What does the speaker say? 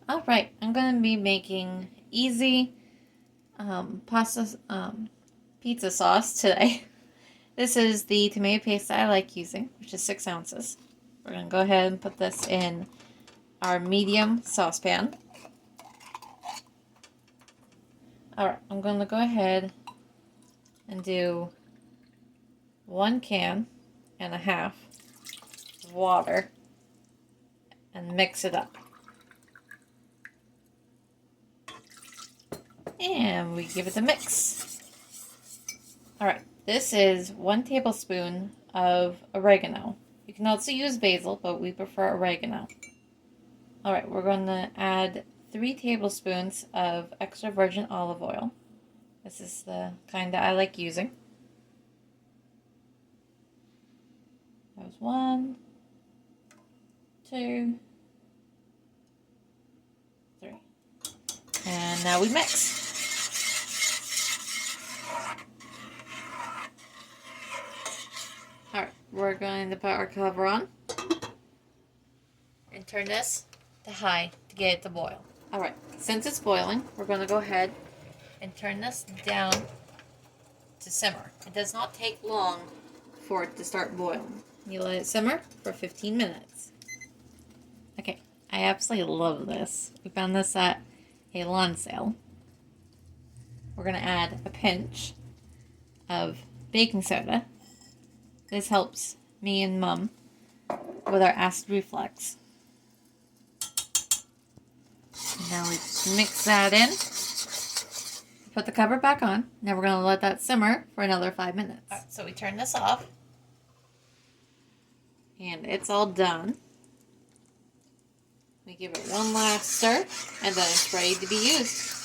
Alright, I'm going to be making easy pasta pizza sauce today. This is the tomato paste I like using, which is 6 ounces. We're going to go ahead and put this in our medium saucepan. Alright, I'm going to go ahead and do 1 can and a half of water and mix it up. And we give it a mix. Alright, this is 1 tablespoon of oregano. You can also use basil, but we prefer oregano. Alright, we're going to add 3 tablespoons of extra virgin olive oil. This is the kind that I like using. That was 1, 2, 3. And now we mix. Alright, we're going to put our cover on and turn this to high to get it to boil. Alright, since it's boiling, we're going to go ahead and turn this down to simmer. It does not take long for it to start boiling. You let it simmer for 15 minutes. Okay, I absolutely love this. We found this at a lawn sale. We're going to add a pinch of baking soda. This helps me and Mum with our acid reflux. Now we mix that in. Put the cover back on. Now we're going to let that simmer for another 5 minutes. Right, so we turn this off. And it's all done. We give it one last stir, and then it's ready to be used.